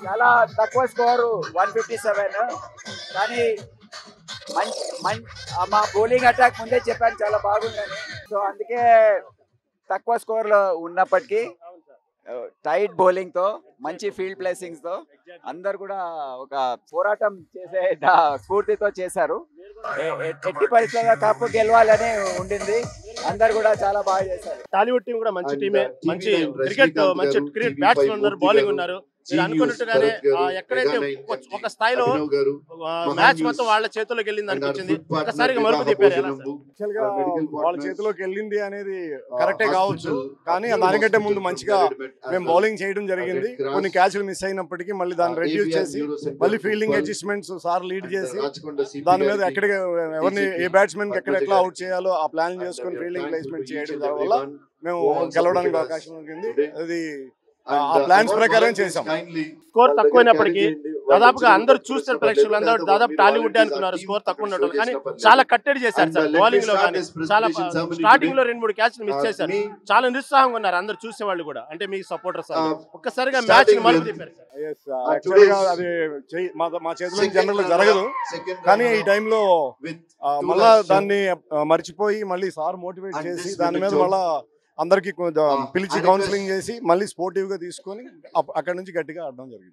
చాలా తక్కువ స్కోరు 157. కానీ మా బౌలింగ్ అటాక్ ముందే చెప్పాను చాలా బాగుందని. సో అందుకే తక్కువ స్కోర్లో ఉన్నప్పటికీ టైట్ బౌలింగ్ తో మంచి ఫీల్డ్ ప్లేసింగ్స్ తో అందరు కూడా ఒక పోరాటం చేసే స్ఫూర్తితో చేశారు. ఎట్టి పరిస్థితుల్లో కప్పు గెలవాలని ఉండింది. అందరు కూడా చాలా బాగా చేశారు. టాలీవుడ్ టీం కూడా మంచి టీమే, మంచి క్రికెట్ బ్యాట్స్మెన్ ఉన్నారు, బౌలింగ్ ఉన్నారు. మీరు అనుకున్నట్టుగానే ఎక్కడైతే ఒక స్థాయిలో మ్యాచ్ మొత్తం వాళ్ళ చేతిలోకి వెళ్ళింది అనిపించింది. ఒకసారిగా మలుపు తిప్పారు. వాళ్ళ చేతిలోకి వెళ్ళింది అనేది కరెక్టే కావచ్చు, కానీ దానికంటే ముందు మంచిగా మేము బౌలింగ్ చేయడం జరిగింది. కొన్ని క్యాచ్లు మిస్ అయినప్పటికీ మళ్ళీ దాన్ని రెడ్యూస్ చేసి మళ్ళీ ఫీల్డింగ్ అడ్జస్ట్మెంట్స్ సార్ లీడ్ చేసి దాని మీద ఎక్కడ ఎవరిని ఏ బ్యాట్స్మెన్ ఎక్కడ ఎట్లా అవుట్ చేయాలో ఆ ప్లాన్ చేసుకుని ఫీల్డింగ్ ప్లేస్మెంట్ చేయడం వల్ల మేము గెలవడానికి అవకాశం ఉంది. అది ఆ ప్లాన్స్ ప్రకారం చేసాం. స్కోర్ తక్కువైనప్పటికీ దాదాపుగా అందరు చూస్తారు, ప్రేక్షకులు అందరూ దాదాపు టాలీవుడ్ అనుకున్నారు స్కోర్ తక్కువ ఉండటం, కానీ చాలా కట్టడి చేశారు సార్. బౌలింగ్ లో కానీ చాలా స్టార్టింగ్ లో 2-3 క్యాచ్లు మిస్ చేశారు. చాలా నిరుత్సాహంగా ఉన్నారు అందరు చూసే వాళ్ళు కూడా, అంటే మీ సపోర్టర్స్. ఒక్కసారిగా మ్యాచ్ మలుపు తిప్పారు. అది మా చేతిలో జనరల్ జరగదు, కానీ ఈ టైంలో మళ్ళా దాన్ని మర్చిపోయి మళ్ళీ సార్ మోటివేట్ చేసి దాని మీద మళ్ళా అందరికి పిలిచి కౌన్సిలింగ్ చేసి మళ్ళీ స్పోర్టివ్ గా తీసుకొని అక్కడ నుంచి గట్టిగా ఆడడం జరిగింది.